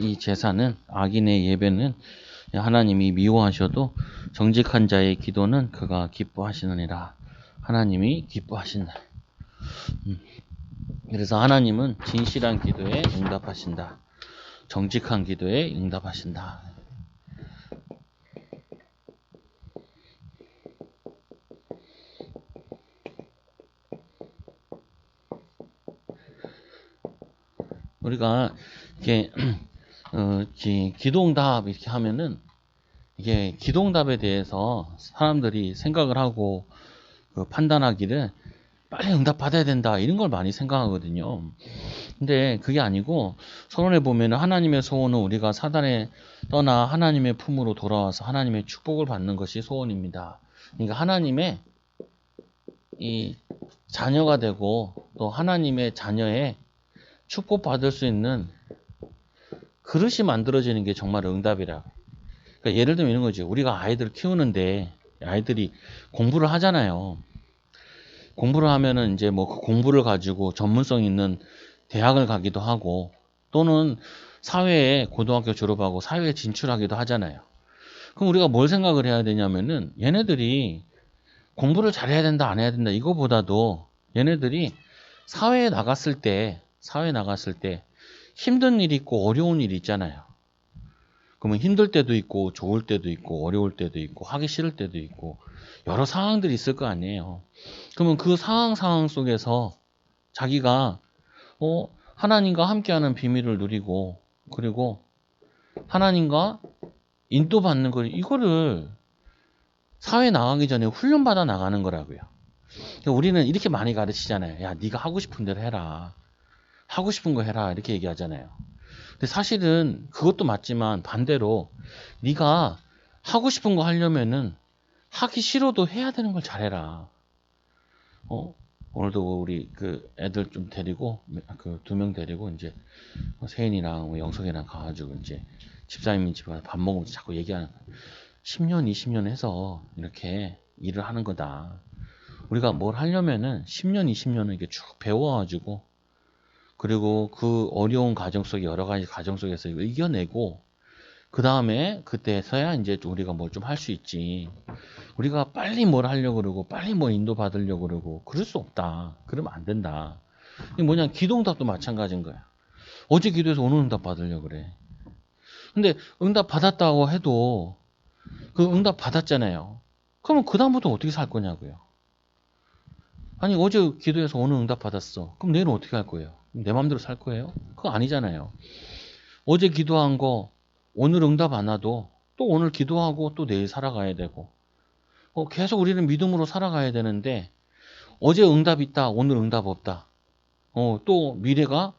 이 제사는 악인의 예배는 하나님이 미워하셔도 정직한 자의 기도는 그가 기뻐하시느니라. 하나님이 기뻐하신다. 그래서 하나님은 진실한 기도에 응답하신다. 정직한 기도에 응답하신다. 우리가 이게 기도응답 이렇게 하면은 이게 기도응답에 대해서 사람들이 생각을 하고 판단하기를 빨리 응답 받아야 된다 이런 걸 많이 생각하거든요. 근데 그게 아니고 서론에 보면은 하나님의 소원은 우리가 사단에 떠나 하나님의 품으로 돌아와서 하나님의 축복을 받는 것이 소원입니다. 그러니까 하나님의 이 자녀가 되고 또 하나님의 자녀의 축복받을 수 있는 그릇이 만들어지는 게 정말 응답이라. 그러니까 예를 들면 이런 거지. 우리가 아이들을 키우는데 아이들이 공부를 하잖아요. 공부를 하면은 이제 뭐 그 공부를 가지고 전문성 있는 대학을 가기도 하고 또는 사회에 고등학교 졸업하고 사회에 진출하기도 하잖아요. 그럼 우리가 뭘 생각을 해야 되냐면은 얘네들이 공부를 잘해야 된다 안 해야 된다 이거보다도 얘네들이 사회에 나갔을 때 힘든 일이 있고 어려운 일이 있잖아요. 그러면 힘들 때도 있고 좋을 때도 있고 어려울 때도 있고 하기 싫을 때도 있고 여러 상황들이 있을 거 아니에요. 그러면 그 상황 속에서 자기가 하나님과 함께하는 비밀을 누리고 그리고 하나님과 인도받는 걸 이거를 사회에 나가기 전에 훈련받아 나가는 거라고요. 우리는 이렇게 많이 가르치잖아요. 야, 네가 하고 싶은 대로 해라. 하고 싶은 거 해라. 이렇게 얘기하잖아요. 근데 사실은 그것도 맞지만 반대로 네가 하고 싶은 거 하려면은 하기 싫어도 해야 되는 걸 잘해라. 오늘도 우리 그 애들 좀 데리고 그 2명 데리고 이제 세인이랑 영석이랑 가가지고 이제 집사님 집에 밥 먹으면서 자꾸 얘기하는 10년 20년 해서 이렇게 일을 하는 거다. 우리가 뭘 하려면은 10년 20년을 이렇게 쭉 배워가지고 그리고 그 어려운 과정 속에 여러 가지 과정 속에서 이겨내고 그 다음에 그때서야 이제 우리가 뭘 좀 할 수 있지. 우리가 빨리 뭘 하려고 그러고 빨리 뭐 인도 받으려고 그러고 그럴 수 없다. 그러면 안 된다. 이게 뭐냐 기도응답도 마찬가지인 거야. 어제 기도해서 오늘 응답 받으려고 그래. 근데 응답 받았다고 해도 그 응답 받았잖아요. 그러면 그 다음부터 어떻게 살 거냐고요. 아니 어제 기도해서 오늘 응답 받았어. 그럼 내일은 어떻게 할 거예요? 내 마음대로 살 거예요? 그거 아니잖아요. 어제 기도한 거 오늘 응답 안 와도 또 오늘 기도하고 또 내일 살아가야 되고 계속 우리는 믿음으로 살아가야 되는데 어제 응답 있다 오늘 응답 없다 또 미래가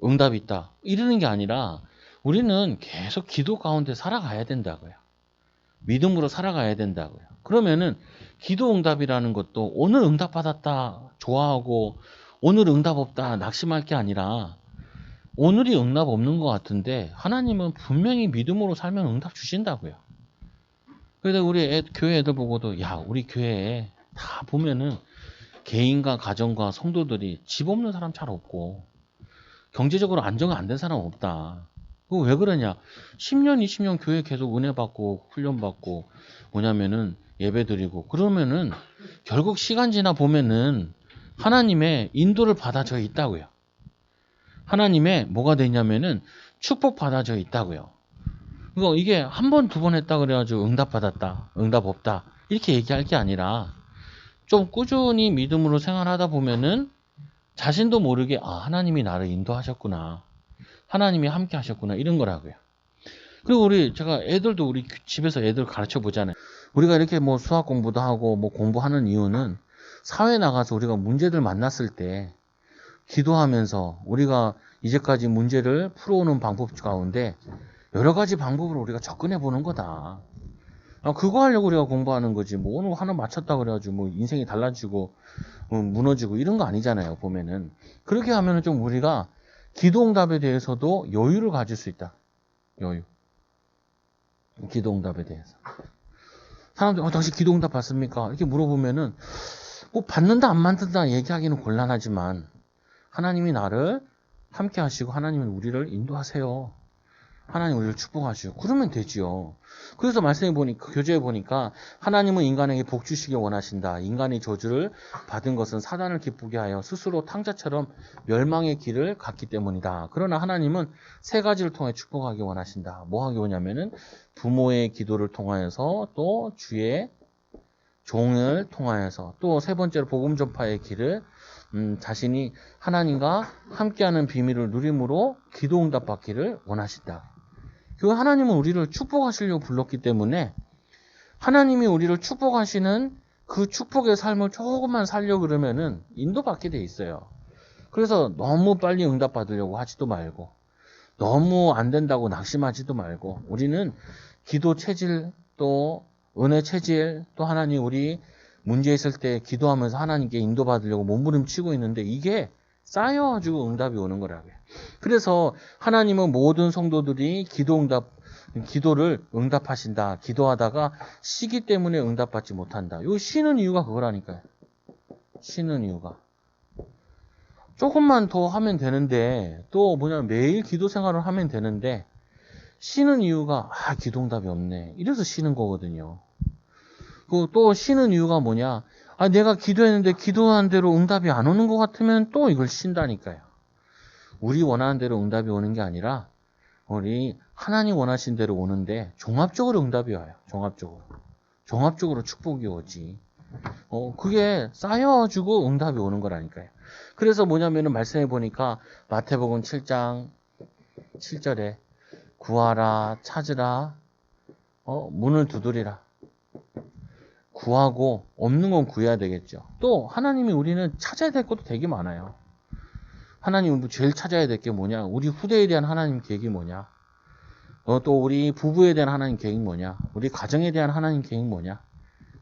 응답 있다 이러는 게 아니라 우리는 계속 기도 가운데 살아가야 된다고요. 믿음으로 살아가야 된다고요. 그러면은 기도 응답이라는 것도 오늘 응답 받았다 좋아하고 오늘 응답 없다 낙심할 게 아니라 오늘이 응답 없는 것 같은데 하나님은 분명히 믿음으로 살면 응답 주신다고요. 그래서 우리 교회 애들 보고도 야 우리 교회에 다 보면은 개인과 가정과 성도들이 집 없는 사람 잘 없고 경제적으로 안정이 안 된 사람 없다. 그거 왜 그러냐? 10년 20년 교회 계속 은혜 받고 훈련 받고 뭐냐면은 예배 드리고 그러면은 결국 시간 지나 보면은 하나님의 인도를 받아져 있다고요. 하나님의 뭐가 되냐면은 축복 받아져 있다고요. 그거 이게 한 번, 2번 했다 그래가지고 응답 받았다, 응답 없다 이렇게 얘기할 게 아니라 좀 꾸준히 믿음으로 생활하다 보면은 자신도 모르게 하나님이 나를 인도하셨구나, 하나님이 함께 하셨구나 이런 거라고요. 그리고 제가 애들도 우리 집에서 애들 가르쳐 보잖아요. 우리가 이렇게 뭐 수학 공부도 하고 뭐 공부하는 이유는 사회에 나가서 우리가 문제들 만났을 때 기도하면서 우리가 이제까지 문제를 풀어오는 방법 가운데 여러 가지 방법으로 우리가 접근해 보는 거다. 그거 하려고 우리가 공부하는 거지. 뭐 오늘 하나 맞췄다 그래가지고 뭐 인생이 달라지고 무너지고 이런 거 아니잖아요. 보면은 그렇게 하면은 좀 우리가 기도응답에 대해서도 여유를 가질 수 있다. 여유. 기도응답에 대해서. 사람들이 당신 기도응답 받습니까? 이렇게 물어보면은 뭐 받는다 안 받는다 얘기하기는 곤란하지만 하나님이 나를 함께 하시고 하나님은 우리를 인도하세요. 하나님 우리를 축복하시오. 그러면 되지요. 그래서 말씀해 보니까, 교재에 보니까 하나님은 인간에게 복 주시길 원하신다. 인간이 저주를 받은 것은 사단을 기쁘게 하여 스스로 탕자처럼 멸망의 길을 갔기 때문이다. 그러나 하나님은 세 가지를 통해 축복하기 원하신다. 뭐 하기 원하냐면은 부모의 기도를 통하여서, 또 주의 종을 통하여서, 또 세 번째로 복음 전파의 길을 자신이 하나님과 함께하는 비밀을 누림으로 기도 응답 받기를 원하신다. 그 하나님은 우리를 축복하시려고 불렀기 때문에 하나님이 우리를 축복하시는 그 축복의 삶을 조금만 살려고 그러면은 인도받게 돼 있어요. 그래서 너무 빨리 응답 받으려고 하지도 말고, 너무 안 된다고 낙심하지도 말고, 우리는 기도 체질, 또 은혜 체질, 또 하나님 우리 문제 있을 때 기도하면서 하나님께 인도받으려고 몸부림치고 있는데 이게 쌓여가지고 응답이 오는 거라고요. 그래서 하나님은 모든 성도들이 기도를 응답하신다. 기도하다가 쉬기 때문에 응답받지 못한다. 요 쉬는 이유가 그거라니까요. 쉬는 이유가. 조금만 더 하면 되는데, 또 뭐냐면 매일 기도 생활을 하면 되는데, 쉬는 이유가, 기도 응답이 없네. 이래서 쉬는 거거든요. 또 쉬는 이유가 뭐냐? 내가 기도했는데 기도한 대로 응답이 안 오는 것 같으면 또 이걸 쉰다니까요. 우리 원하는 대로 응답이 오는 게 아니라 우리 하나님 원하신 대로 오는데 종합적으로 응답이 와요. 종합적으로 축복이 오지. 그게 쌓여가지고 응답이 오는 거라니까요. 그래서 뭐냐면은 말씀해 보니까 마태복음 7장 7절에 구하라, 찾으라, 문을 두드리라. 구하고 없는 건 구해야 되겠죠. 또 하나님이 우리는 찾아야 될 것도 되게 많아요. 하나님은 제일 찾아야 될 게 뭐냐? 우리 후대에 대한 하나님 계획이 뭐냐? 또 우리 부부에 대한 하나님 계획이 뭐냐? 우리 가정에 대한 하나님 계획이 뭐냐?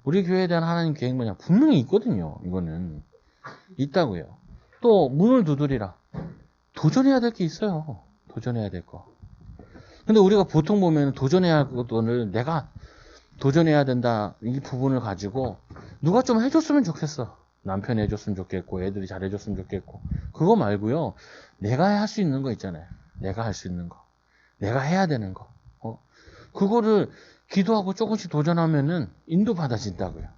우리 교회에 대한 하나님 계획이 뭐냐? 분명히 있거든요. 이거는 있다고요. 또 문을 두드리라. 도전해야 될 게 있어요. 도전해야 될 거. 근데 우리가 보통 보면 도전해야 할 것들을 내가 도전해야 된다, 이 부분을 가지고 누가 좀 해줬으면 좋겠어. 남편이 해줬으면 좋겠고, 애들이 잘해줬으면 좋겠고. 그거 말고요, 내가 할 수 있는 거 있잖아요. 내가 할 수 있는 거, 내가 해야 되는 거, 그거를 기도하고 조금씩 도전하면은 인도받아진다고요.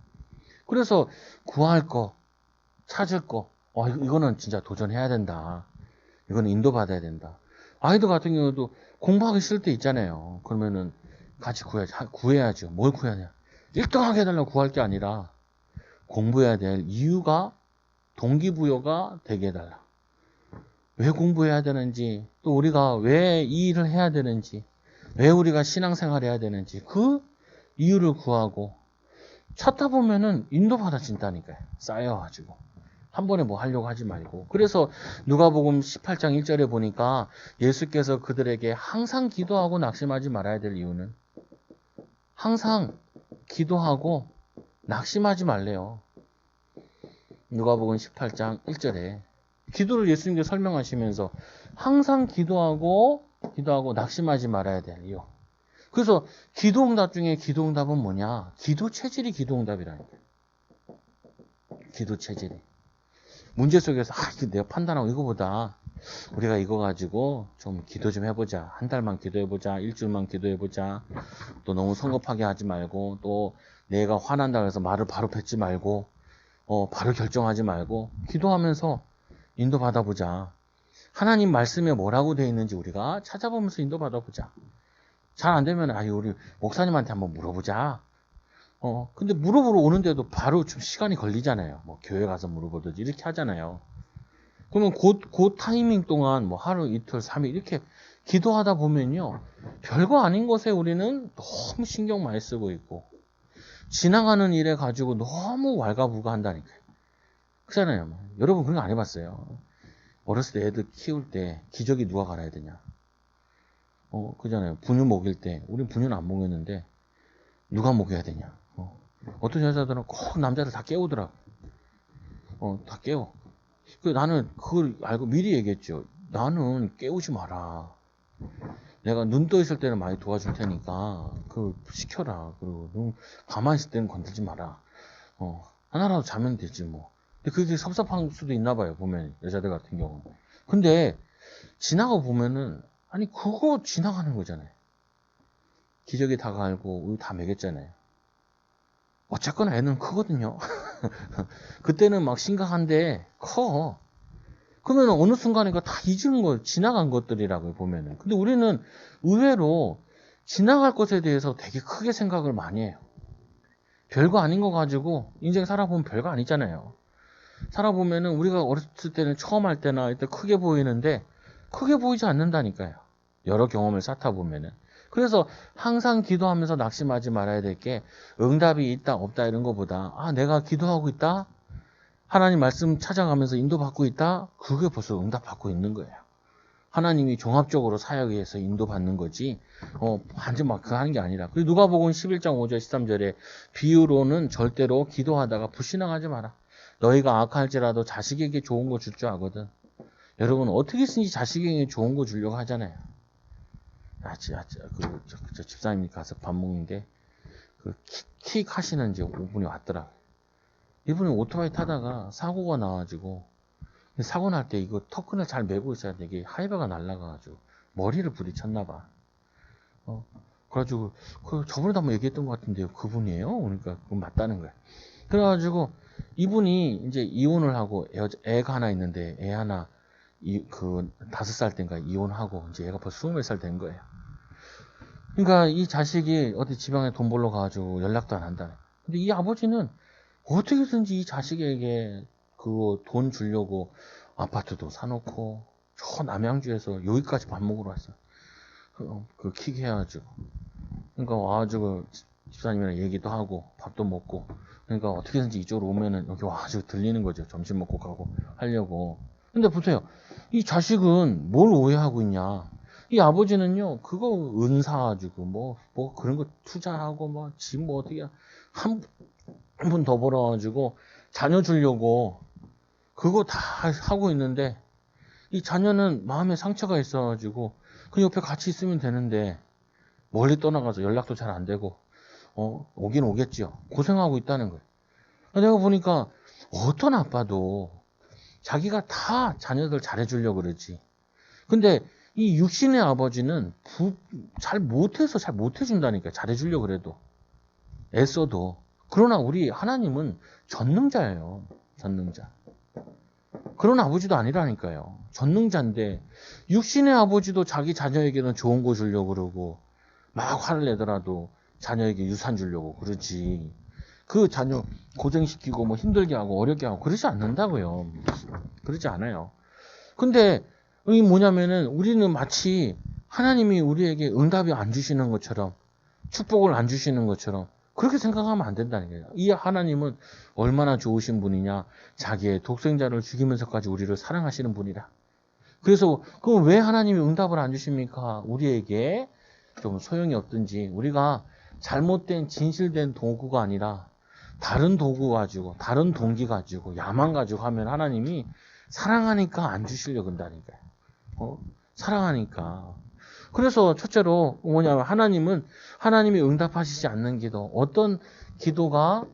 그래서 구할 거, 찾을 거, 이거는 진짜 도전해야 된다. 이거는 인도받아야 된다. 아이들 같은 경우도 공부하기 싫을 때 있잖아요. 그러면은 같이 구해야죠. 뭘 구해야 1등하게 해달라고 구할 게 아니라 공부해야 될 이유가, 동기부여가 되게 해달라. 왜 공부해야 되는지, 또 우리가 왜 이 일을 해야 되는지, 왜 우리가 신앙생활을 해야 되는지 그 이유를 구하고 찾다 보면은 인도받아진다니까요. 쌓여가지고. 한 번에 뭐 하려고 하지 말고. 그래서 누가복음 18장 1절에 보니까 예수께서 그들에게 항상 기도하고 낙심하지 말아야 될 이유는, 항상 기도하고 낙심하지 말래요. 누가복음 18장 1절에 기도를 예수님께서 설명하시면서 항상 기도하고 낙심하지 말아야 될 이유. 그래서 기도응답 중에 기도응답은 뭐냐? 기도 체질이 기도응답이라니까요. 기도 체질이. 문제 속에서 이거 내가 판단하고 이거보다 우리가 이거 가지고 좀 기도 좀 해보자. 한 달만 기도해보자. 일주일만 기도해보자. 또 너무 성급하게 하지 말고, 또 내가 화난다 해서 말을 바로 뱉지 말고, 바로 결정하지 말고 기도하면서 인도 받아보자. 하나님 말씀에 뭐라고 되어 있는지 우리가 찾아보면서 인도 받아보자. 잘 안 되면 우리 목사님한테 한번 물어보자. 근데 물어보러 오는데도 바로 좀 시간이 걸리잖아요. 뭐 교회 가서 물어보든지 이렇게 하잖아요. 그러면 그 타이밍 동안 뭐 하루, 이틀, 3일 이렇게 기도하다 보면요, 별거 아닌 것에 우리는 너무 신경 많이 쓰고 있고, 지나가는 일에 가지고 너무 왈가불가한다니까요. 그렇잖아요. 여러분 그런 거 안 해봤어요? 어렸을 때 애들 키울 때 기저귀 누가 갈아야 되냐? 그잖아요. 분유 먹일 때 우린 분유는 안 먹였는데 누가 먹여야 되냐? 어떤 여자들은 꼭 남자들 다 깨우더라고. 다 깨워. 나는 그걸 알고 미리 얘기했죠. 나는 깨우지 마라. 내가 눈 떠 있을 때는 많이 도와줄 테니까 그걸 시켜라. 그리고 눈 가만히 있을 때는 건들지 마라. 하나라도 자면 되지 뭐. 근데 그게 섭섭한 수도 있나 봐요. 보면 여자들 같은 경우는. 근데 지나가 보면은 아니 그거 지나가는 거잖아요. 기저귀 다 갈고 우유 다 먹였잖아요. 어쨌거나 애는 크거든요. 그때는 막 심각한데 커. 그러면 어느 순간에 이거 다 잊은 거, 지나간 것들이라고 보면은. 근데 우리는 의외로 지나갈 것에 대해서 되게 크게 생각을 많이 해요. 별거 아닌 거 가지고 인생 살아보면 별거 아니잖아요. 살아보면은 우리가 어렸을 때는 처음 할 때나 이때 크게 보이는데 크게 보이지 않는다니까요. 여러 경험을 쌓다 보면은. 그래서 항상 기도하면서 낙심하지 말아야 될 게 응답이 있다 없다 이런 거보다 내가 기도하고 있다? 하나님 말씀 찾아가면서 인도받고 있다? 그게 벌써 응답받고 있는 거예요. 하나님이 종합적으로 사역에서 인도받는 거지 완전 막 그거 하는 게 아니라. 그리고 누가복음 11장 5절 13절에 비유로는 절대로 기도하다가 불신앙하지 마라. 너희가 악할지라도 자식에게 좋은 거 줄 줄 아거든. 여러분 어떻게든지 자식에게 좋은 거 주려고 하잖아요. 저 집사님이 가서 밥 먹는데 킥 하시는 이제 5분이 왔더라. 이분이 오토바이 타다가 사고가 나가지고 사고 날 때 이거 터끈을 잘 메고 있어야 되게 하이버가 날아가가지고 머리를 부딪혔나 봐. 그래가지고 저번에도 한번 얘기했던 것 같은데요. 그분이에요? 그러니까 그건 맞다는 거야. 그래가지고 이분이 이제 이혼을 하고 애가 하나 있는데 애 하나 5살 때인가 이혼하고 이제 애가 벌써 20몇 살 된 거예요. 그러니까 이 자식이 어디 지방에 돈 벌러 가가지고 연락도 안 한다네. 근데 이 아버지는 어떻게든지 이 자식에게 그 돈 주려고 아파트도 사놓고 저 남양주에서 여기까지 밥 먹으러 왔어요. 킥 해가지고. 그러니까 와가지고 집사님이랑 얘기도 하고 밥도 먹고. 그러니까 어떻게든지 이쪽으로 오면은 여기 와가지고 들리는 거죠. 점심 먹고 가고 하려고. 근데 보세요. 이 자식은 뭘 오해하고 있냐. 이 아버지는요, 그거 은사가지고, 뭐 그런 거 투자하고, 집 어떻게, 한 푼 더 벌어가지고, 자녀 주려고, 그거 다 하고 있는데, 이 자녀는 마음에 상처가 있어가지고, 그 옆에 같이 있으면 되는데, 멀리 떠나가서 연락도 잘 안 되고, 오긴 오겠죠. 고생하고 있다는 거예요. 내가 보니까, 어떤 아빠도, 자기가 다 자녀들 잘해주려고 그러지. 근데, 이 육신의 아버지는 잘 못해서 잘 못해준다니까. 잘해주려고 그래도. 애써도. 그러나 우리 하나님은 전능자예요. 전능자. 그런 아버지도 아니라니까요. 전능자인데 육신의 아버지도 자기 자녀에게는 좋은 거 주려고 그러고 막 화를 내더라도 자녀에게 유산 주려고 그러지. 그 자녀 고생시키고 뭐 힘들게 하고 어렵게 하고 그러지 않는다고요. 그러지 않아요. 근데 이 뭐냐면은 우리는 마치 하나님이 우리에게 응답이 안 주시는 것처럼 축복을 안 주시는 것처럼 그렇게 생각하면 안 된다는 거예요. 이 하나님은 얼마나 좋으신 분이냐. 자기의 독생자를 죽이면서까지 우리를 사랑하시는 분이라. 그래서 그럼 왜 하나님이 응답을 안 주십니까? 우리에게 좀 소용이 없든지 우리가 잘못된 진실된 도구가 아니라 다른 도구 가지고 다른 동기 가지고 야망 가지고 하면 하나님이 사랑하니까 안 주시려고 한다니까요. 사랑하니까. 그래서 첫째로 뭐냐면 하나님이 응답하시지 않는 기도. 어떤 기도가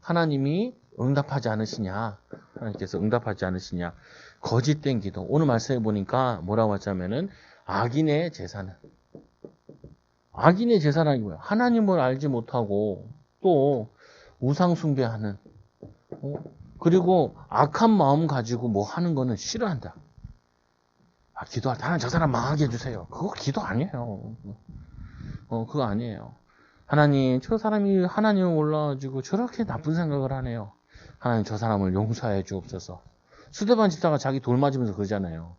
하나님이 응답하지 않으시냐. 하나님께서 응답하지 않으시냐. 거짓된 기도. 오늘 말씀해 보니까 뭐라고 하자면은 악인의 제사는. 악인의 제사라는 게 뭐야? 하나님을 알지 못하고 또 우상 숭배하는 그리고 악한 마음 가지고 뭐 하는 거는 싫어한다. 기도할 때 하나님 저 사람 망하게 해주세요. 그거 기도 아니에요. 그거 아니에요. 하나님 저 사람이 하나님 올라가지고 저렇게 나쁜 생각을 하네요. 하나님 저 사람을 용서해 주옵소서. 스데반 집사가 자기 돌 맞으면서 그러잖아요.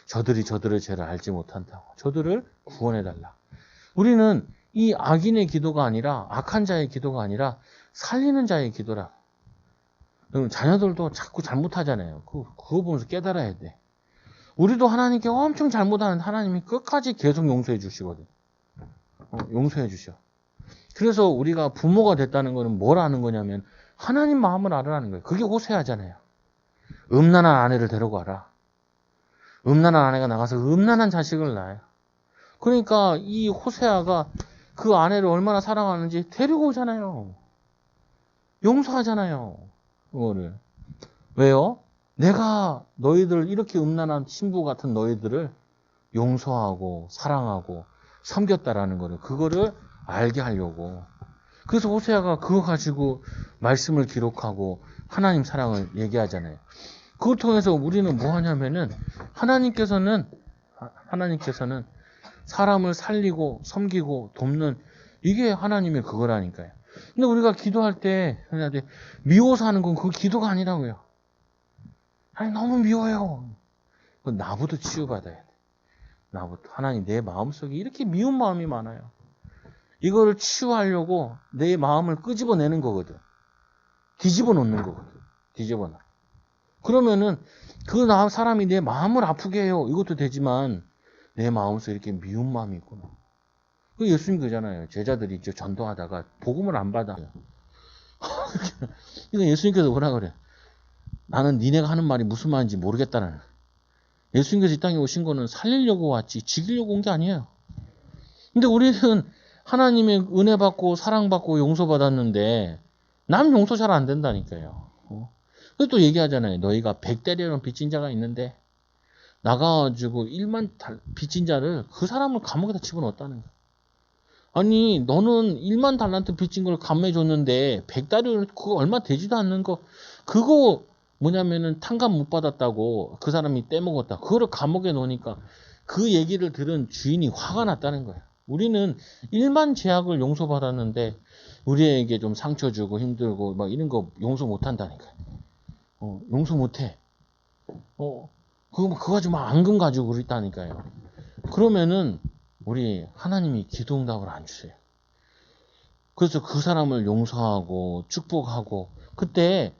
저들이 저들의 죄를 알지 못한다고. 저들을 구원해달라. 우리는 이 악인의 기도가 아니라 악한 자의 기도가 아니라 살리는 자의 기도라. 자녀들도 자꾸 잘못하잖아요. 그거 보면서 깨달아야 돼. 우리도 하나님께 엄청 잘못하는데 하나님이 끝까지 계속 용서해 주시거든. 용서해 주셔. 그래서 우리가 부모가 됐다는 거는 뭘 아는 거냐면 하나님 마음을 알아라는 거예요. 그게 호세아잖아요. 음란한 아내를 데려가라. 음란한 아내가 나가서 음란한 자식을 낳아요. 그러니까 이 호세아가 그 아내를 얼마나 사랑하는지 데리고 오잖아요. 용서하잖아요. 그거를. 왜요? 내가 너희들 이렇게 음란한 신부 같은 너희들을 용서하고 사랑하고 섬겼다라는 거를 그거를 알게 하려고. 그래서 호세아가 그거 가지고 말씀을 기록하고 하나님 사랑을 얘기하잖아요. 그걸 통해서 우리는 뭐 하냐면은 하나님께서는 사람을 살리고 섬기고 돕는 이게 하나님의 그거라니까요. 근데 우리가 기도할 때 미워서 하는 건 그 기도가 아니라고요. 아니 너무 미워요. 나부터 치유받아야 돼. 나부터. 하나님 내 마음속에 이렇게 미운 마음이 많아요. 이거를 치유하려고 내 마음을 끄집어내는 거거든. 뒤집어 놓는 거거든. 뒤집어 놔. 그러면은 그 사람이 내 마음을 아프게 해요. 이것도 되지만 내 마음속에 이렇게 미운 마음이 있구나. 그 예수님 그잖아요. 제자들이 이제 전도하다가 복음을 안 받아요. 그러니까 예수님께서 뭐라 그래? 나는 니네가 하는 말이 무슨 말인지 모르겠다는. 예수님께서 이 땅에 오신 거는 살리려고 왔지 죽이려고 온 게 아니에요. 근데 우리는 하나님의 은혜 받고 사랑 받고 용서 받았는데 남 용서 잘 안 된다니까요. 그래서 또 얘기하잖아요. 너희가 100대리라는 빚진 자가 있는데 나가가지고 1만 빚진 자를 그 사람을 감옥에다 집어넣었다는 거야. 아니 너는 1만 달란트 빚진 걸 감해줬는데 100달러는 그거 얼마 되지도 않는 거 그거 뭐냐면은 탕감 못 받았다고 그 사람이 떼먹었다. 그거를 감옥에 넣으니까 그 얘기를 들은 주인이 화가 났다는 거야. 우리는 1만 죄악을 용서받았는데 우리에게 좀 상처 주고 힘들고 막 이런 거 용서 못 한다니까. 용서 못 해. 그거 가지고 막 앙금 가지고 그랬다니까요. 그러면은 우리 하나님이 기도 응답을 안 주세요. 그래서 그 사람을 용서하고 축복하고 그때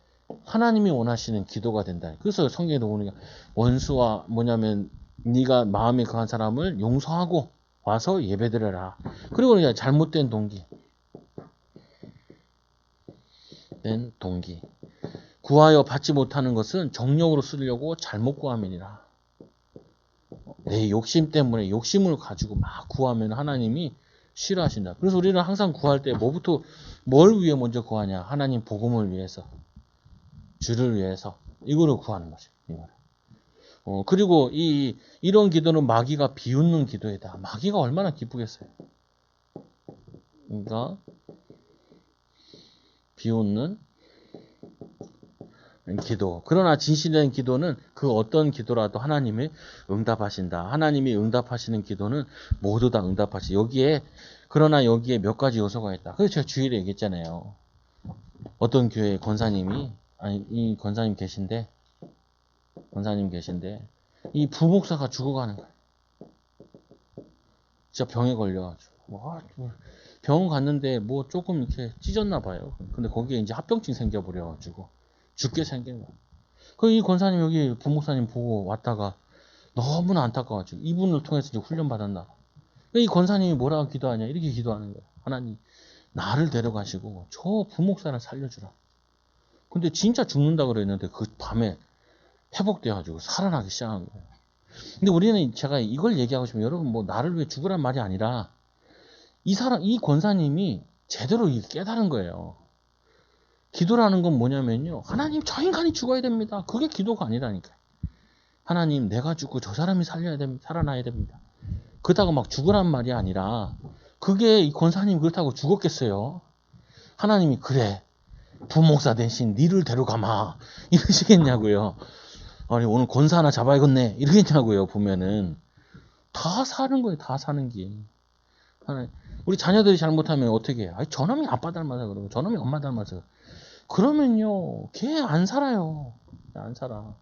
하나님이 원하시는 기도가 된다. 그래서 성경에 보면 원수와 뭐냐면 네가 마음에 강한 사람을 용서하고 와서 예배드려라. 그리고 이제 잘못된 동기. 구하여 받지 못하는 것은 정력으로 쓰려고 잘못 구함이니라. 내 욕심 때문에 욕심을 가지고 막 구하면 하나님이 싫어하신다. 그래서 우리는 항상 구할 때 뭘 위해 먼저 구하냐? 하나님 복음을 위해서, 주를 위해서 이거를 구하는 거죠. 그리고 이런 기도는 마귀가 비웃는 기도이다. 마귀가 얼마나 기쁘겠어요. 그러니까 비웃는 기도. 그러나 진실된 기도는 그 어떤 기도라도 하나님이 응답하신다. 하나님이 응답하시는 기도는 모두 다 응답하시. 그러나 여기에 몇 가지 요소가 있다. 그래서 제가 주일에 얘기했잖아요. 어떤 교회 이 권사님 계신데 이 부목사가 죽어가는 거예요. 진짜 병에 걸려가지고 병원 갔는데 뭐 조금 이렇게 찢었나 봐요. 근데 거기에 이제 합병증 생겨버려가지고 죽게 생긴 거예요. 이 권사님 여기 부목사님 보고 왔다가 너무나 안타까워가지고 이분을 통해서 이제 훈련 받았나. 이 권사님이 뭐라고 기도하냐 이렇게 기도하는 거예요. 하나님 나를 데려가시고 저 부목사를 살려주라. 근데 진짜 죽는다 그랬는데 그 밤에 회복돼가지고 살아나기 시작한 거예요. 근데 우리는 제가 이걸 얘기하고 싶으면 여러분 뭐 나를 위해 죽으란 말이 아니라 이 권사님이 제대로 깨달은 거예요. 기도라는 건 뭐냐면요. 하나님 저 인간이 죽어야 됩니다. 그게 기도가 아니라니까요. 하나님 내가 죽고 저 사람이 살아나야 됩니다. 그렇다고 막 죽으란 말이 아니라 그게 이 권사님이 그렇다고 죽었겠어요. 하나님이 그래 부목사 대신 니를 데려가마 이러시겠냐고요. 아니 오늘 권사 하나 잡아야겠네 이러겠냐고요. 보면은 다 사는 거예요. 다 사는 게. 우리 자녀들이 잘못하면 어떻게 해요? 저놈이 아빠 닮아서 그러고 저놈이 엄마 닮아서 그러면요 걔 안 살아요. 안 살아.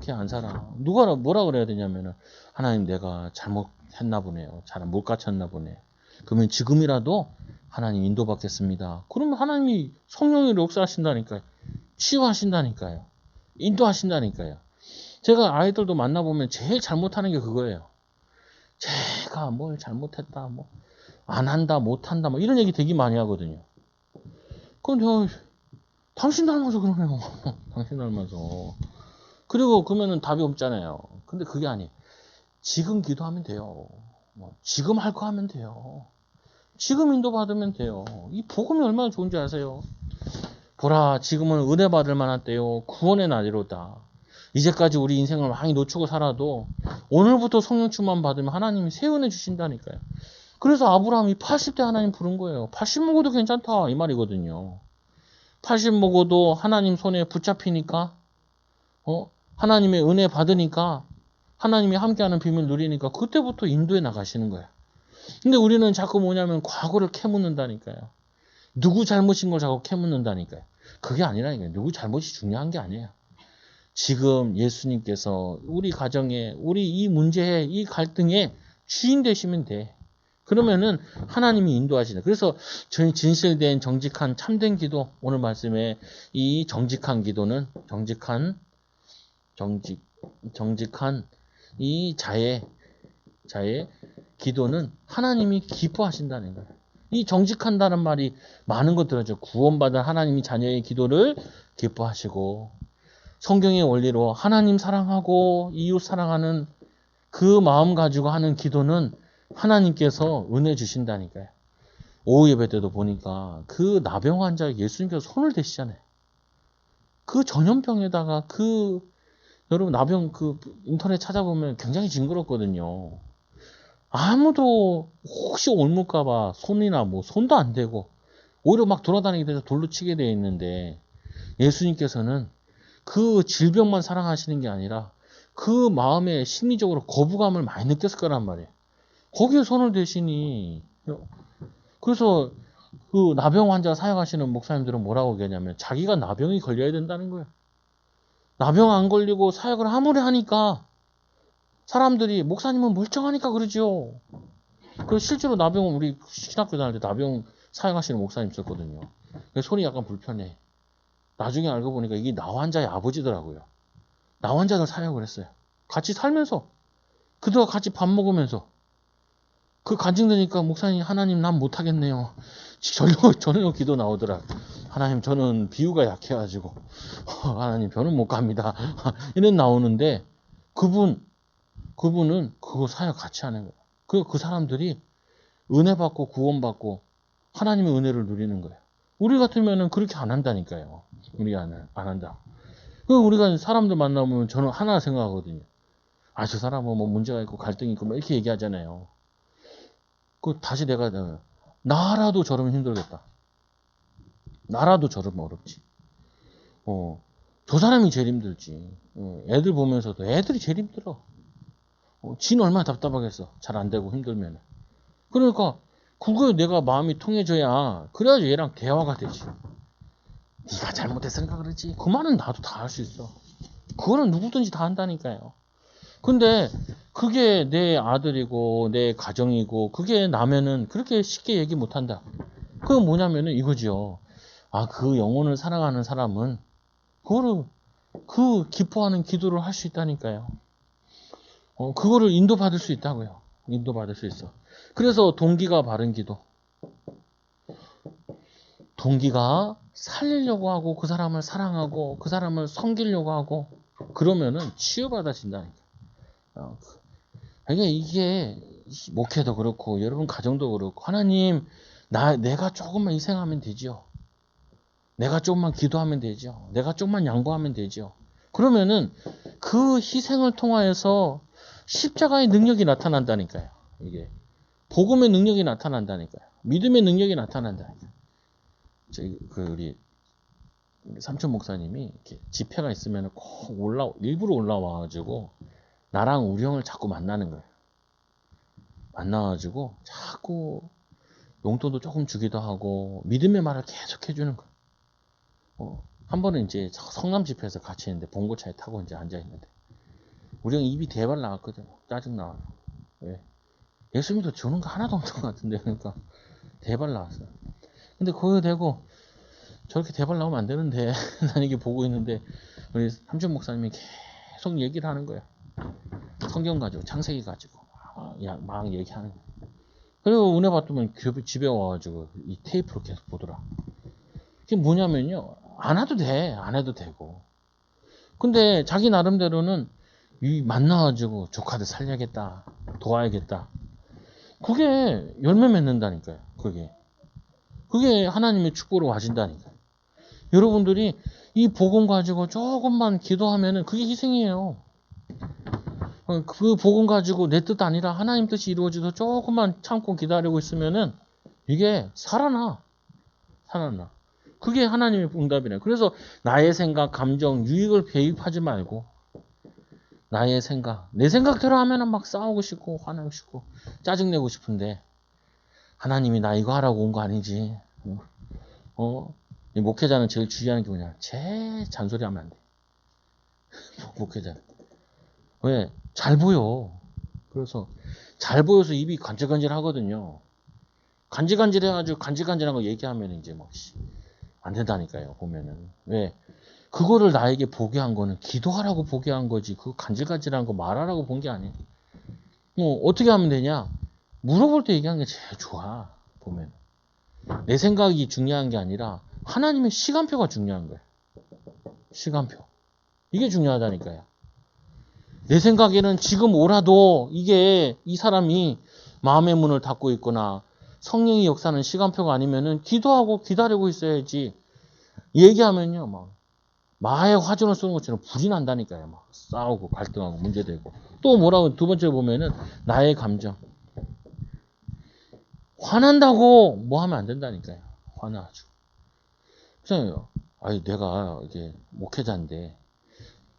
걔 안 살아. 누가 뭐라 그래야 되냐면은 하나님 내가 잘못했나 보네요. 잘 못 갖췄나 보네. 그러면 지금이라도 하나님 인도받겠습니다. 그러면 하나님이 성령으로 역사하신다니까요. 치유하신다니까요. 인도하신다니까요. 제가 아이들도 만나보면 제일 잘못하는 게 그거예요. 제가 뭘 잘못했다, 뭐 안 한다, 못 한다, 뭐 이런 얘기 되게 많이 하거든요. 그럼 당신 닮아서 그러네요. 당신 닮아서. 그리고 그러면은 답이 없잖아요. 근데 그게 아니에요. 지금 기도하면 돼요. 지금 할 거 하면 돼요. 지금 인도받으면 돼요. 이 복음이 얼마나 좋은지 아세요? 보라, 지금은 은혜 받을 만한 때요. 구원의 날이로다. 이제까지 우리 인생을 많이 놓치고 살아도 오늘부터 성령 충만 받으면 하나님이 새 은혜 주신다니까요. 그래서 아브라함이 80대 하나님 부른 거예요. 80 먹어도 괜찮다 이 말이거든요. 80 먹어도 하나님 손에 붙잡히니까 하나님의 은혜 받으니까 하나님이 함께하는 비밀 누리니까 그때부터 인도에 나가시는 거예요. 근데 우리는 자꾸 뭐냐면 과거를 캐묻는다니까요. 누구 잘못인 걸 자꾸 캐묻는다니까요. 그게 아니라니까요. 누구 잘못이 중요한 게 아니에요. 지금 예수님께서 우리 가정에, 우리 이 문제에, 이 갈등에 주인 되시면 돼. 그러면은 하나님이 인도하시다. 그래서 저희 진실된 정직한 참된 기도, 오늘 말씀에 이 정직한 기도는 정직한 이 자의 기도는 하나님이 기뻐하신다는 거예요. 이 정직한다는 말이 많은 것 들어죠. 구원받은 하나님이 자녀의 기도를 기뻐하시고, 성경의 원리로 하나님 사랑하고 이웃 사랑하는 그 마음 가지고 하는 기도는 하나님께서 은혜 주신다니까요. 오후 예배 때도 보니까 그 나병 환자 예수님께서 손을 대시잖아요. 그 전염병에다가 여러분 나병 인터넷 찾아보면 굉장히 징그럽거든요. 아무도 혹시 옮을까봐 손이나 손도 안 대고 오히려 막 돌아다니게 돼서 돌로 치게 되어 있는데 예수님께서는 그 질병만 사랑하시는 게 아니라 그 마음에 심리적으로 거부감을 많이 느꼈을 거란 말이에요. 거기에 손을 대시니. 그래서 그 나병 환자 사역하시는 목사님들은 뭐라고 얘기하냐면 자기가 나병이 걸려야 된다는 거예요. 나병 안 걸리고 사역을 아무리 하니까 사람들이 목사님은 멀쩡하니까 그러죠. 그래서 실제로 나병은 우리 신학교 다닐 때 나병 사역하시는 목사님 있었거든요. 손이 약간 불편해. 나중에 알고 보니까 이게 나 환자의 아버지더라고요. 나 환자들 사역을 했어요. 같이 살면서 그들과 같이 밥 먹으면서 그 간증되니까 목사님 하나님 난 못하겠네요. 저녁 기도 나오더라. 하나님 저는 비유가 약해가지고 하나님 저는 못 갑니다. 이런 나오는데 그분은 그거 사역 같이 하는 거예요. 그 사람들이 은혜 받고 구원받고 하나님의 은혜를 누리는 거예요. 우리 같으면은 그렇게 안 한다니까요. 우리가 안 한다. 우리가 사람들 만나면 저는 하나 생각하거든요. 아, 저 사람은 뭐 문제가 있고 갈등이 있고 뭐 이렇게 얘기하잖아요. 다시 내가 나라도 저러면 힘들겠다. 나라도 저러면 어렵지. 저 사람이 제일 힘들지. 애들 보면서도 애들이 제일 힘들어. 지는 얼마나 답답하겠어. 잘 안 되고 힘들면. 그러니까 그거에 내가 마음이 통해져야 그래야지 얘랑 대화가 되지. 네가 잘못했으니까 그러지. 그 말은 나도 다 할 수 있어. 그거는 누구든지 다 한다니까요. 근데 그게 내 아들이고 내 가정이고 그게 나면은 그렇게 쉽게 얘기 못한다. 그건 뭐냐면은 이거죠. 아, 그 영혼을 사랑하는 사람은 그 기뻐하는 기도를 할 수 있다니까요. 그거를 인도받을 수 있다고요. 인도받을 수 있어. 그래서 동기가 바른 기도. 동기가 살리려고 하고 그 사람을 사랑하고 그 사람을 섬기려고 하고 그러면은 치유받아진다니까. 이게 목회도 그렇고 여러분 가정도 그렇고 하나님 내가 조금만 희생하면 되죠. 내가 조금만 기도하면 되죠. 내가 조금만 양보하면 되죠. 그러면은 그 희생을 통하여서 십자가의 능력이 나타난다니까요. 이게 복음의 능력이 나타난다니까요. 믿음의 능력이 나타난다니까요. 우리 삼촌 목사님이 이렇게 집회가 있으면 꼭 일부러 올라와가지고 나랑 우리 형을 자꾸 만나는 거예요. 만나가지고 자꾸 용돈도 조금 주기도 하고 믿음의 말을 계속 해주는 거예요. 한 번은 이제 성남 집회에서 같이 있는데 봉고차에 타고 이제 앉아 있는데 우리 형 입이 대발 나왔거든. 짜증 나와. 왜? 예수 믿어 주는 거 하나도 없는 것 같은데 그러니까 대발 나왔어요. 근데 거기 대고 저렇게 대발 나오면 안 되는데 난 이게 보고 있는데 우리 삼촌 목사님이 계속 얘기를 하는 거야. 성경 가지고 창세기 가지고 막 얘기하는 거야. 그리고 은혜 받으면 집에 와가지고 이 테이프로 계속 보더라. 그게 뭐냐면요. 안 해도 돼. 안 해도 되고. 근데 자기 나름대로는 만나가지고 조카들 살려야겠다. 도와야겠다. 그게 열매 맺는다니까요. 그게 하나님의 축복으로 와진다니까요. 여러분들이 이 복음 가지고 조금만 기도하면은 그게 희생이에요. 그 복음 가지고 내 뜻 아니라 하나님 뜻이 이루어지도록 조금만 참고 기다리고 있으면은 이게 살아나. 그게 하나님의 응답이네. 그래서 나의 생각, 감정, 유익을 배입하지 말고 나의 생각, 내 생각대로 하면은 막 싸우고 싶고 화내고 싶고 짜증내고 싶은데 하나님이 나 이거 하라고 온 거 아니지. 이 목회자는 제일 주의하는 게 뭐냐? 제 잔소리하면 안 돼. 목회자. 왜? 잘 보여. 그래서 잘 보여서 입이 간질간질 하거든요. 간질간질해가지고 간질간질한 거 얘기하면 이제 막 안 된다니까요. 보면은. 왜? 그거를 나에게 보게 한 거는 기도하라고 보게 한 거지. 그 간질간질한 거 말하라고 본 게 아니에요. 뭐 어떻게 하면 되냐? 물어볼 때 얘기하는 게 제일 좋아. 보면. 내 생각이 중요한 게 아니라 하나님의 시간표가 중요한 거예요. 시간표. 이게 중요하다니까요. 내 생각에는 지금 오라도 이게 이 사람이 마음의 문을 닫고 있거나 성령의 역사는 시간표가 아니면은 기도하고 기다리고 있어야지. 얘기하면요, 막 마의 화전을 쏘는 것처럼 불이 난다니까요. 막 싸우고 갈등하고 문제되고. 또 뭐라고 두 번째 보면은 나의 감정. 화난다고 뭐 하면 안 된다니까요. 화나가지고. 그래서 아니 내가 이게 목회자인데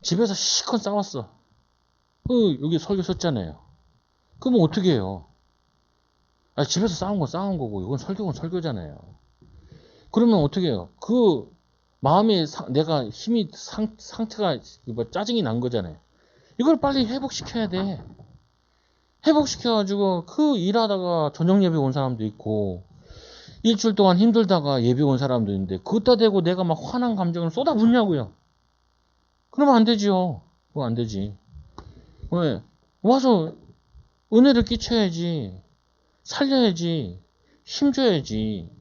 집에서 시컷 싸웠어. 여기 설교 썼잖아요. 그러면 어떻게 해요? 아니, 집에서 싸운 건 싸운 거고 이건 설교는 설교잖아요. 그러면 어떻게 해요? 그 마음에 내가 힘이 상태가 뭐 짜증이 난 거잖아요. 이걸 빨리 회복시켜야 돼. 회복시켜가지고 그 일하다가 저녁 예배 온 사람도 있고 일주일 동안 힘들다가 예배 온 사람도 있는데 그따 대고 내가 막 화난 감정을 쏟아붓냐고요. 그러면 안 되지요. 그거 안 되지. 왜? 와서 은혜를 끼쳐야지. 살려야지. 힘줘야지.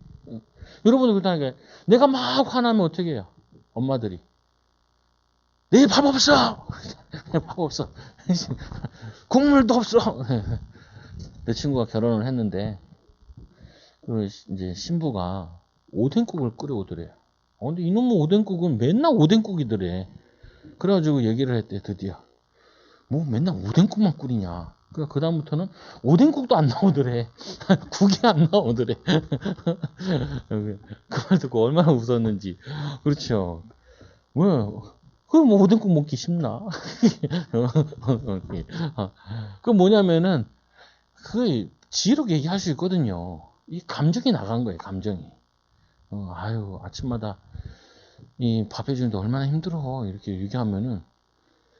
여러분들 그러니까 내가 막 화나면 어떻게 해요? 엄마들이. 내일 밥 없어! 밥 없어. 국물도 없어! 내 친구가 결혼을 했는데, 이제 신부가 오뎅국을 끓여오더래요. 근데 이놈의 오뎅국은 맨날 오뎅국이더래. 그래가지고 얘기를 했대, 드디어. 뭐 맨날 오뎅국만 끓이냐. 그 다음부터는 오뎅국도 안 나오더래. 국이 안 나오더래. 그 말 듣고 얼마나 웃었는지. 그렇죠. 뭐 오뎅국 먹기 쉽나? 그 뭐냐면은, 지혜롭게 얘기할 수 있거든요. 이 감정이 나간 거예요, 감정이. 아유, 아침마다 이 밥 해주는데 얼마나 힘들어. 이렇게 얘기하면은,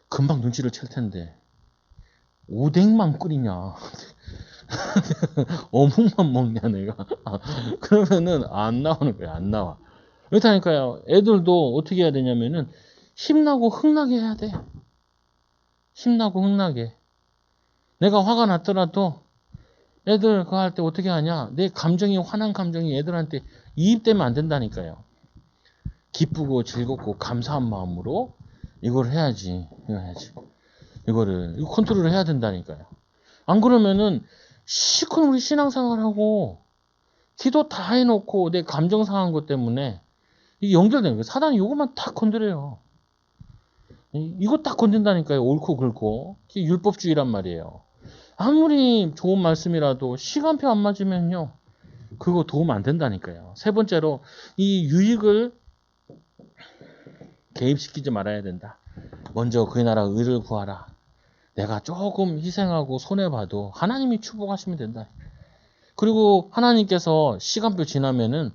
금방 눈치를 챌 텐데. 오뎅만 끓이냐. 어묵만 먹냐, 내가. 그러면은 안 나오는 거야, 안 나와. 그렇다니까요. 애들도 어떻게 해야 되냐면은, 힘나고 흥나게 해야 돼. 힘나고 흥나게. 내가 화가 났더라도 애들 그거 할 때 어떻게 하냐. 내 감정이, 화난 감정이 애들한테 이입되면 안 된다니까요. 기쁘고 즐겁고 감사한 마음으로 이걸 해야지. 이거를 컨트롤을 해야 된다니까요. 안 그러면은 시컷 우리 신앙생활하고 기도 다 해놓고 내 감정 상한 것 때문에 이게 연결되는 거예요. 사단이 이것만 딱 건드려요. 이거 딱 건든다니까요. 옳고 그르고. 이게 율법주의란 말이에요. 아무리 좋은 말씀이라도 시간표 안 맞으면요. 그거 도움 안 된다니까요. 세 번째로 이 유익을 개입시키지 말아야 된다. 먼저 그의 나라 의를 구하라. 내가 조금 희생하고 손해봐도 하나님이 축복하시면 된다. 그리고 하나님께서 시간표 지나면은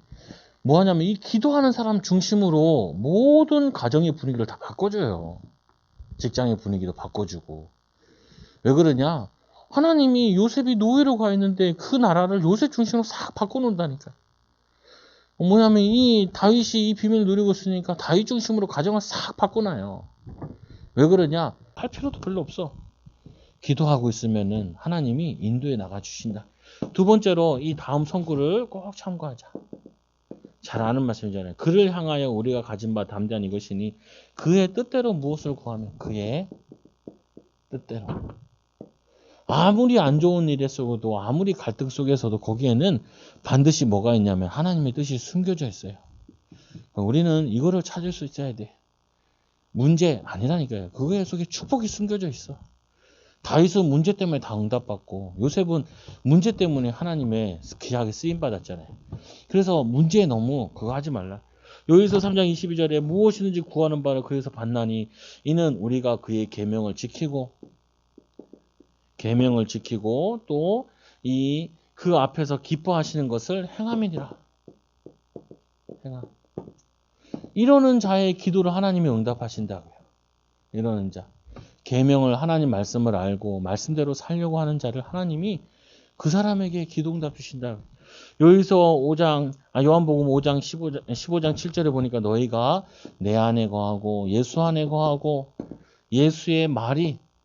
뭐 하냐면 이 기도하는 사람 중심으로 모든 가정의 분위기를 다 바꿔줘요. 직장의 분위기도 바꿔주고. 왜 그러냐? 하나님이 요셉이 노예로 가 있는데 그 나라를 요셉 중심으로 싹 바꿔놓는다니까. 뭐냐면 이 다윗이 이 비밀을 누리고 있으니까 다윗 중심으로 가정을 싹 바꿔놔요. 왜 그러냐? 할 필요도 별로 없어. 기도하고 있으면은 하나님이 인도에 나가 주신다. 두 번째로 이 다음 선구를 꼭 참고하자. 잘 아는 말씀이잖아요. 그를 향하여 우리가 가진 바 담대한 이것이니 그의 뜻대로 무엇을 구하면 그의 뜻대로. 아무리 안 좋은 일에 속에도 아무리 갈등 속에서도 거기에는 반드시 뭐가 있냐면 하나님의 뜻이 숨겨져 있어요. 우리는 이거를 찾을 수 있어야 돼. 문제 아니라니까요. 그거에 속에 축복이 숨겨져 있어. 다윗은 문제 때문에 다 응답받고 요셉은 문제 때문에 하나님의 귀하게 쓰임받았잖아요. 그래서 문제에 너무 그거 하지 말라. 여기서 3장 22절에 무엇이든지 구하는 바를 그에서 받나니 이는 우리가 그의 계명을 지키고 또 그 앞에서 기뻐하시는 것을 행함이니라. 행함. 이러는 자의 기도를 하나님이 응답하신다고요. 이러는 자. 계명을 하나님 말씀을 알고 말씀대로 살려고 하는 자를 하나님이 그 사람에게 기도 응답 주신다. 여기서 요한복음 5장 15장 7절에 보니까 너희가 내 안에 거하고 예수 안에 거하고 예수의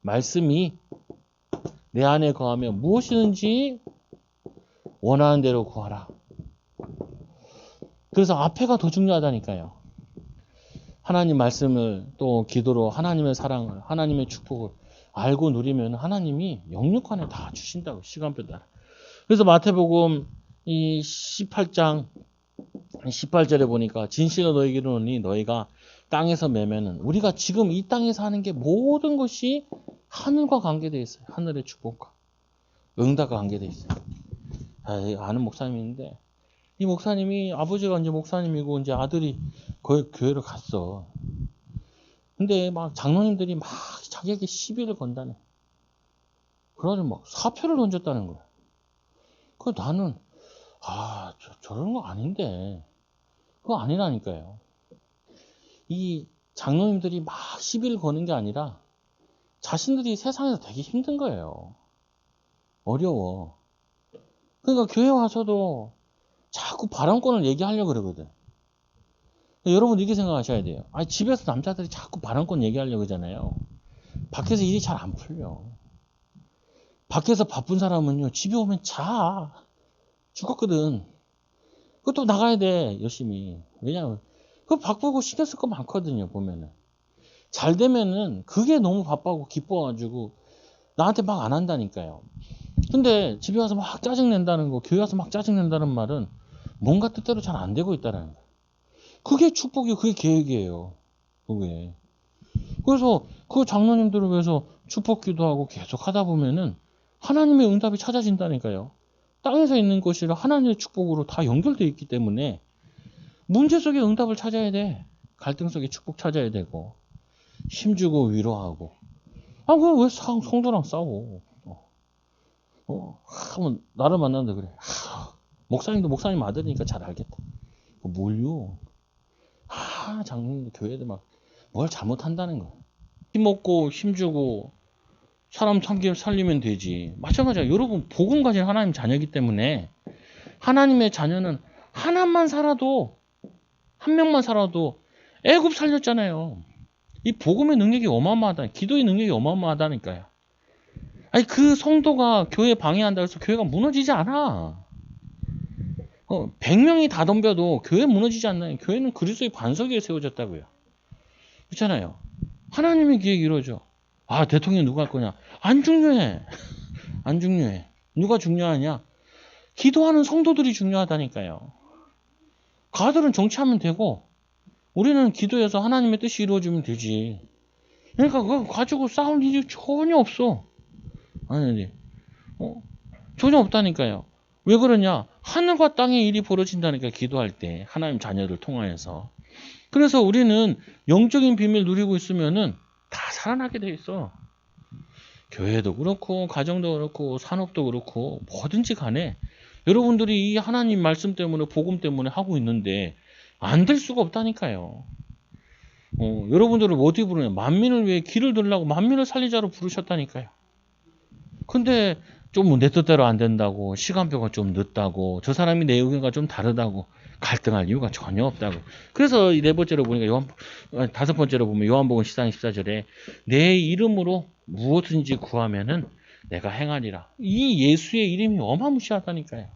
말씀이 내 안에 거하면 무엇이든지 원하는 대로 구하라. 그래서 앞에가 더 중요하다니까요. 하나님 말씀을 또 기도로 하나님의 사랑을 하나님의 축복을 알고 누리면 하나님이 영육간에 다 주신다고 시간표 따라. 그래서 마태복음 이 18장 18절에 보니까 진실로 너희에게 이르노니 너희가 땅에서 매면은 우리가 지금 이 땅에서 하는 게 모든 것이 하늘과 관계되어 있어요. 하늘의 축복과 응답과 관계되어 있어요. 아는 목사님인데 이 목사님이 아버지가 이제 목사님이고 이제 아들이 거기 교회를 갔어. 근데 막 장로님들이 막 자기에게 시비를 건다네. 그래가지고 막 사표를 던졌다는 거야. 그래서 나는 저런 거 아닌데 그거 아니라니까요. 이 장로님들이 막 시비를 거는 게 아니라 자신들이 세상에서 되게 힘든 거예요. 어려워. 그러니까 교회 와서도 자꾸 발언권을 얘기하려고 그러거든. 여러분 이렇게 생각하셔야 돼요. 집에서 남자들이 자꾸 발언권 얘기하려고 하잖아요. 밖에서 일이 잘 안 풀려. 밖에서 바쁜 사람은요. 집에 오면 죽었거든. 그것도 나가야 돼. 열심히. 왜냐면 그거 바쁘고 신경 쓸 거 많거든요. 보면은. 잘 되면은 그게 너무 바빠고 기뻐가지고 나한테 막 안 한다니까요. 근데 집에 와서 막 짜증낸다는 거, 교회 와서 막 짜증낸다는 말은 뭔가 뜻대로 잘 안 되고 있다는 거예요. 그게 축복이고 그게 계획이에요. 그게. 그래서 그 장로님들을 위해서 축복 기도하고 계속 하다 보면은 하나님의 응답이 찾아진다니까요. 땅에서 있는 것이 하나님의 축복으로 다 연결되어 있기 때문에 문제 속에 응답을 찾아야 돼. 갈등 속에 축복 찾아야 되고 힘주고 위로하고. 그럼 왜 성도랑 싸워? 한번 나를 만났는데 그래. 목사님도 목사님 아들이니까 잘 알겠다. 뭘요? 장로님 교회도 막 뭘 잘못한다는 거야. 힘먹고 힘주고 사람 살리면 되지. 마찬가지야. 여러분 복음 가진 하나님 자녀이기 때문에 하나님의 자녀는 하나만 살아도 한 명만 살아도 애굽 살렸잖아요. 이 복음의 능력이 어마어마하다. 기도의 능력이 어마어마하다니까요. 그 성도가 교회 방해한다 해서 교회가 무너지지 않아. 100명이 다 덤벼도 교회 무너지지 않나요? 교회는 그리스도의 반석 위에 세워졌다고요. 그렇잖아요. 하나님의 계획이 이루어져. 대통령 누가 할 거냐? 안 중요해. 안 중요해. 누가 중요하냐? 기도하는 성도들이 중요하다니까요. 가들은 정치하면 되고 우리는 기도해서 하나님의 뜻이 이루어지면 되지. 그러니까 그거 가지고 싸울 일이 전혀 없어. 전혀 없다니까요. 왜 그러냐? 하늘과 땅의 일이 벌어진다니까 기도할 때 하나님 자녀를 통하여서. 그래서 우리는 영적인 비밀 누리고 있으면은 다 살아나게 돼 있어. 교회도 그렇고 가정도 그렇고 산업도 그렇고 뭐든지 간에 여러분들이 이 하나님 말씀 때문에 복음 때문에 하고 있는데 안 될 수가 없다니까요. 여러분들을 어떻게 부르냐? 만민을 위해 길을 들라고 만민을 살리자로 부르셨다니까요. 근데 좀 내 뜻대로 안 된다고, 시간표가 좀 늦다고, 저 사람이 내 의견과 좀 다르다고 갈등할 이유가 전혀 없다고. 그래서 네 번째로 보니까 다섯 번째로 보면 요한복음 14장 14절에 내 이름으로 무엇든지 구하면은 내가 행하리라. 이 예수의 이름이 어마무시하다니까요.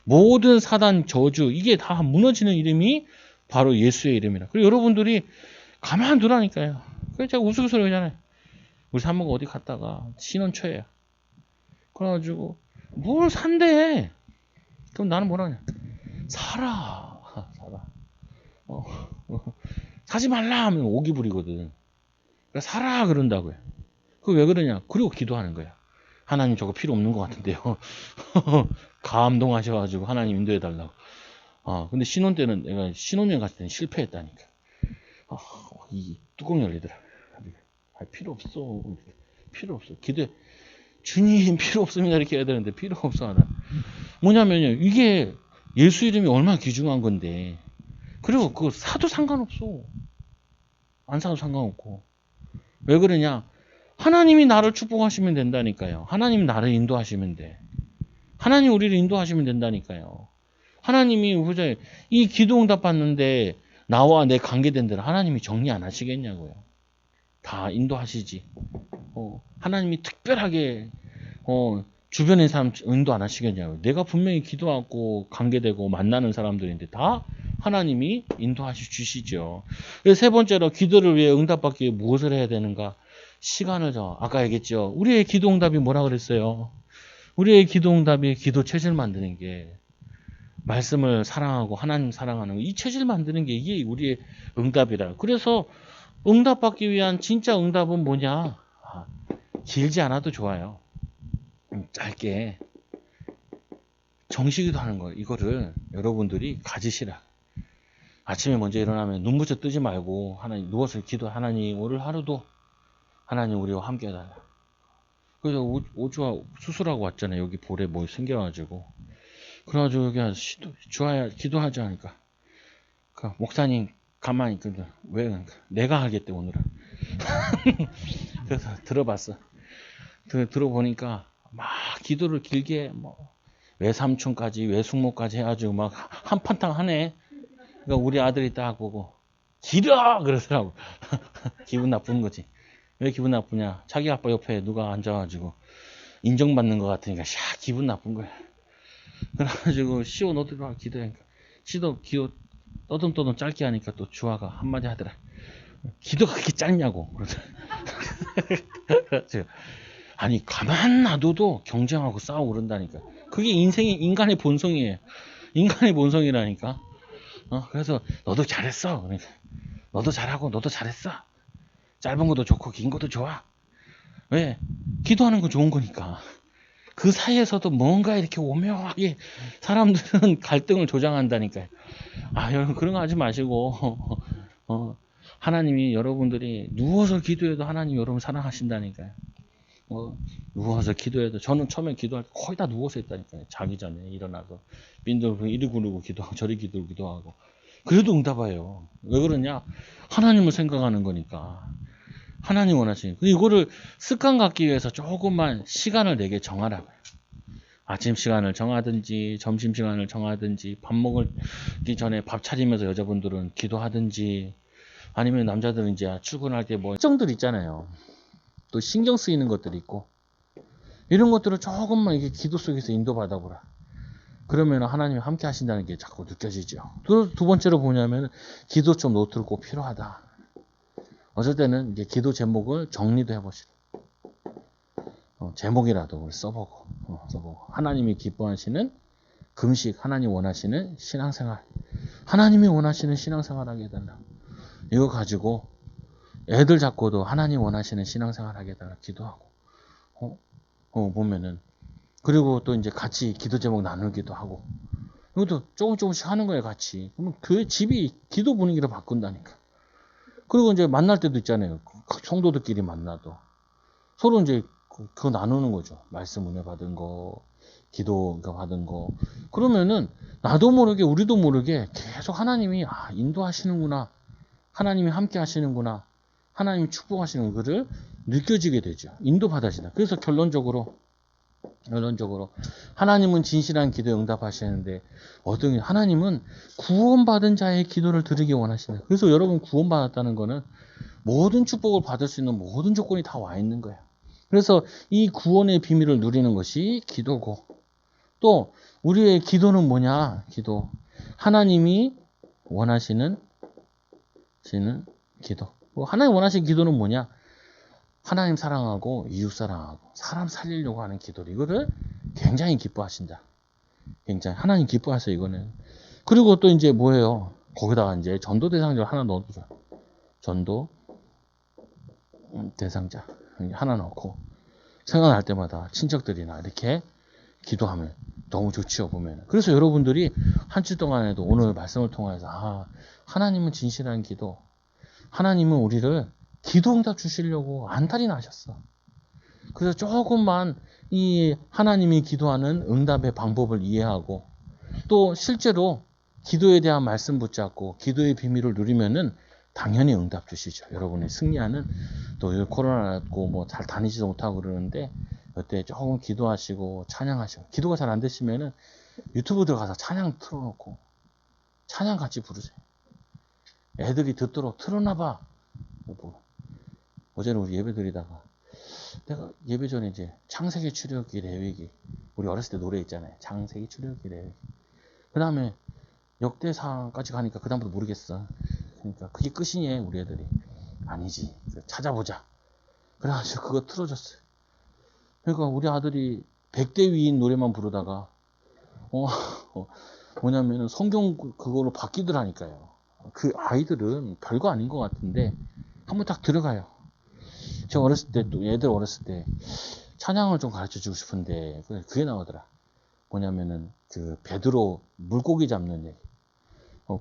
모든 사단 저주 이게 다 무너지는 이름이 바로 예수의 이름이라. 그리고 여러분들이 가만 두라니까요. 그래서 제가 우스갯소리 하잖아요. 우리 사모가 어디 갔다가 신혼초예요. 그래가지고 뭘 산대. 그럼 나는 뭐라 하냐. 살아. 어, 사지 말라 하면 오기 부리거든. 그러니까 사라 그런다고요. 그 왜 그러냐? 그리고 기도하는 거야. 하나님 저거 필요 없는 것 같은데요. 감동하셔가지고 하나님 인도해 달라고. 근데 신혼 때는 내가 신혼여행 갔을 때는 실패했다니까. 이 뚜껑 열리더라. 필요 없어. 필요 없어. 기도해. 주님 필요 없습니다. 이렇게 해야 되는데 필요 없어. 하나. 뭐냐면요. 이게 예수 이름이 얼마나 귀중한 건데. 그리고 그거 사도 상관없어. 안 사도 상관없고. 왜 그러냐? 하나님이 나를 축복하시면 된다니까요. 하나님이 나를 인도하시면 돼. 하나님 우리를 인도하시면 된다니까요. 하나님이 보자 이 기도 응답 받는데 나와 내 관계된 데를 하나님이 정리 안 하시겠냐고요. 다 인도하시지. 하나님이 특별하게 주변의 사람 인도 안 하시겠냐고요. 내가 분명히 기도하고 관계되고 만나는 사람들인데 다 하나님이 인도하시 주시죠. 그래서 세 번째로 기도를 위해 응답받기 위해 무엇을 해야 되는가? 시간을 아까 얘기했죠. 우리의 기도 응답이 뭐라 그랬어요? 우리의 기도 응답이 기도 체질 만드는 게 말씀을 사랑하고 하나님 사랑하는 거, 이 체질 만드는 게 이게 우리의 응답이라. 그래서 응답받기 위한 진짜 응답은 뭐냐? 길지 않아도 좋아요. 짧게 정식기도 하는 거 이거를 여러분들이 가지시라. 아침에 먼저 일어나면 눈부셔 뜨지 말고 하나님 누워서 기도 하나님 오늘 하루도 하나님 우리와 함께 해달라. 그래서 오주와 수술하고 왔잖아요. 여기 볼에 뭐 생겨가지고. 그래가지고 여기 주아야 기도하자 하니까. 목사님 가만히 있거든. 왜 그러니까 내가 하겠대 오늘은. 그래서 들어봤어. 들어보니까 막 기도를 길게 뭐 외삼촌까지 외숙모까지 해가지고 막 한판탕 하네. 그러니까 우리 아들이 딱 보고 길어 그러더라고. 기분 나쁜 거지. 왜 기분 나쁘냐? 자기 아빠 옆에 누가 앉아가지고 인정받는 것 같으니까 기분 나쁜 거야. 그래가지고 시오 너도 기도하니까 시도 기도 떠듬떠듬 짧게 하니까 또 주아가 한마디 하더라. 기도가 그렇게 짧냐고. 아니 가만 놔둬도 경쟁하고 싸우고 그런다니까. 그게 인간의 본성이에요. 인간의 본성이라니까. 그래서 너도 잘했어. 그러니까 너도 잘하고 너도 잘했어. 짧은 것도 좋고 긴 것도 좋아. 왜? 기도하는 건 좋은 거니까. 그 사이에서도 뭔가 이렇게 오묘하게 사람들은 갈등을 조장한다니까요. 여러분 그런 거 하지 마시고 하나님이 여러분들이 누워서 기도해도 하나님이 여러분 사랑하신다니까요. 누워서 기도해도 저는 처음에 기도할 때 거의 다 누워서 했다니까요. 자기 전에 일어나서 빈들 이리 구르고 기도하고 저리 기도하고 그래도 응답해요. 왜 그러냐? 하나님을 생각하는 거니까. 하나님 원하시는 이거를 습관 갖기 위해서 조금만 시간을 내게 정하라고요. 아침 시간을 정하든지 점심 시간을 정하든지 밥 먹기 전에 밥 차리면서 여자분들은 기도하든지 아니면 남자들은 이제 출근할 때 뭐 일정들 있잖아요. 또 신경 쓰이는 것들이 있고 이런 것들을 조금만 이게 기도 속에서 인도받아 보라. 그러면 하나님이 함께 하신다는 게 자꾸 느껴지죠. 두 번째로 뭐냐면 기도점 노트를 꼭 필요하다. 어쩔 때는 이제 기도 제목을 정리도 해보시라. 제목이라도 써보고 하나님이 기뻐하시는 금식, 하나님 원하시는 신앙생활, 하나님이 원하시는 신앙생활 하게 해달라. 이거 가지고 애들 잡고도 하나님 원하시는 신앙생활 하게 해달라 기도하고 보면은 그리고 또 이제 같이 기도 제목 나누기도 하고 이것도 조금씩 하는 거예요. 같이. 그러면 교회 집이 기도 분위기로 바꾼다니까. 그리고 이제 만날 때도 있잖아요. 성도들끼리 만나도 서로 이제 그거 나누는 거죠. 말씀 은혜 받은 거, 기도가 받은 거. 그러면은 나도 모르게 우리도 모르게 계속 하나님이 인도하시는구나. 하나님이 함께 하시는구나. 하나님이 축복하시는 거를 느껴지게 되죠. 인도받아진다. 그래서 결론적으로 하나님은 진실한 기도에 응답하시는데 하나님은 구원받은 자의 기도를 들으기 원하신다. 그래서 여러분 구원받았다는 거는 모든 축복을 받을 수 있는 모든 조건이 다 와 있는 거예요. 그래서 이 구원의 비밀을 누리는 것이 기도고 또 우리의 기도는 뭐냐? 기도. 하나님이 원하시는 기도. 하나님 원하시는 기도는 뭐냐? 하나님 사랑하고 이웃 사랑하고 사람 살리려고 하는 기도를 이거를 굉장히 기뻐하신다. 굉장히 하나님 기뻐하세요 이거는. 그리고 또 이제 뭐예요? 거기다가 이제 전도 대상자 하나 넣어줘요. 전도 대상자 하나 넣고 생각날 때마다 친척들이나 이렇게 기도하면 너무 좋지요, 보면. 그래서 여러분들이 한 주 동안에도 오늘 말씀을 통해서 하나님은 진실한 기도, 하나님은 우리를 기도 응답 주시려고 안달이 나셨어. 그래서 조금만 이 하나님이 기도하는 응답의 방법을 이해하고 또 실제로 기도에 대한 말씀 붙잡고 기도의 비밀을 누리면은 당연히 응답 주시죠. 여러분이 승리하는, 또 코로나고 뭐 잘 다니지도 못하고 그러는데 이때 조금 기도하시고 찬양하시고, 기도가 잘 안 되시면은 유튜브 들어가서 찬양 틀어놓고 찬양 같이 부르세요. 애들이 듣도록 틀어놔봐. 어제는 우리 예배 드리다가 내가 예배 전에 이제 창세기 출애굽기 레위기, 우리 어렸을 때 노래 있잖아요. 창세기 출애굽기 레위기. 그 다음에 역대상까지 가니까 그 다음부터 모르겠어. 그러니까 그게 끝이니 우리 애들이. 아니지, 찾아보자. 그래가지고 그거 틀어줬어요. 그러니까 우리 아들이 100대 위인 노래만 부르다가 뭐냐면은 성경 그거로 바뀌더라니까요. 그 아이들은 별거 아닌 것 같은데 한번 딱 들어가요. 제가 어렸을 때, 또 애들 어렸을 때 찬양을 좀 가르쳐 주고 싶은데 그게 나오더라. 뭐냐면은 그 베드로 물고기 잡는 얘기.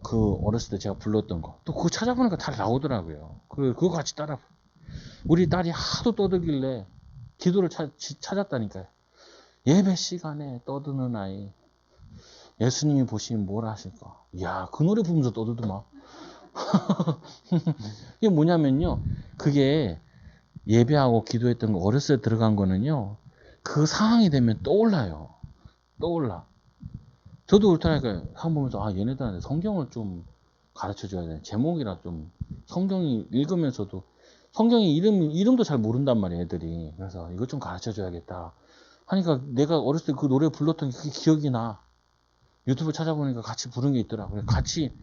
그 어렸을 때 제가 불렀던 거. 또 그거 찾아보니까 다 나오더라고요. 그거 같이 따라. 우리 딸이 하도 떠들길래 기도를 찾았다니까요. 예배 시간에 떠드는 아이. 예수님이 보시면 뭘 하실까? 이야, 그 노래 부르면서 떠들더만. 이게 뭐냐면요. 그게 예배하고 기도했던 거 어렸을 때 들어간 거는요. 그 상황이 되면 떠올라요. 떠올라. 저도 그렇다니까 한 보면서 얘네들한테 성경을 좀 가르쳐 줘야 돼. 제목이라 좀 성경이 읽으면서도 성경의 이름도 잘 모른단 말이에요, 애들이. 그래서 이것 좀 가르쳐 줘야겠다 하니까 내가 어렸을 때 그 노래 불렀던 게 그게 기억이 나. 유튜브 찾아보니까 같이 부른 게 있더라고요. 같이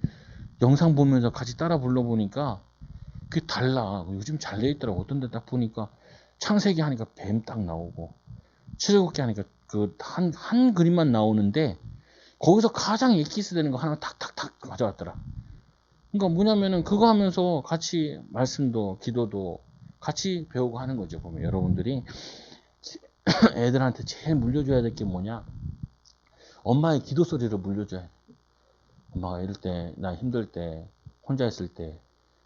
영상 보면서 같이 따라 불러보니까 그게 달라. 요즘 잘 돼 있더라고. 어떤 데 딱 보니까 창세기 하니까 뱀 딱 나오고 출애굽기 하니까 그 한 그림만 나오는데 거기서 가장 엑기스 되는 거 하나 탁탁탁 가져왔더라. 그러니까 뭐냐면은 그거 하면서 같이 말씀도 기도도 같이 배우고 하는 거죠. 보면 여러분들이 애들한테 제일 물려줘야 될 게 뭐냐? 엄마의 기도 소리를 물려줘야 돼. 엄마가 이럴 때, 나 힘들 때, 혼자 있을 때,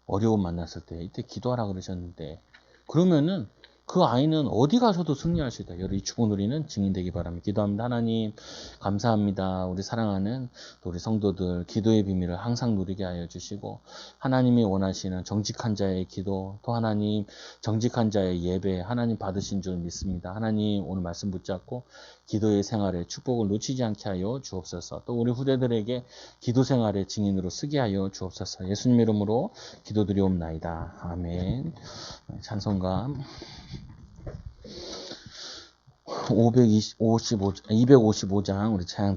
어려움 만났을 때, 이때 기도하라 그러셨는데, 그러면은 그 아이는 어디 가서도 승리할 수 있다. 여러분 이 축복 누리는 증인되기 바랍니다. 기도합니다. 하나님 감사합니다. 우리 사랑하는 우리 성도들 기도의 비밀을 항상 누리게 하여 주시고, 하나님이 원하시는 정직한 자의 기도, 또 하나님 정직한 자의 예배 하나님 받으신 줄 믿습니다. 하나님 오늘 말씀 붙잡고 기도의 생활에 축복을 놓치지 않게 하여 주옵소서. 또 우리 후대들에게 기도 생활의 증인으로 쓰게 하여 주옵소서. 예수님 이름으로 기도드리옵나이다. 아멘. 찬송가 255장 우리 찬양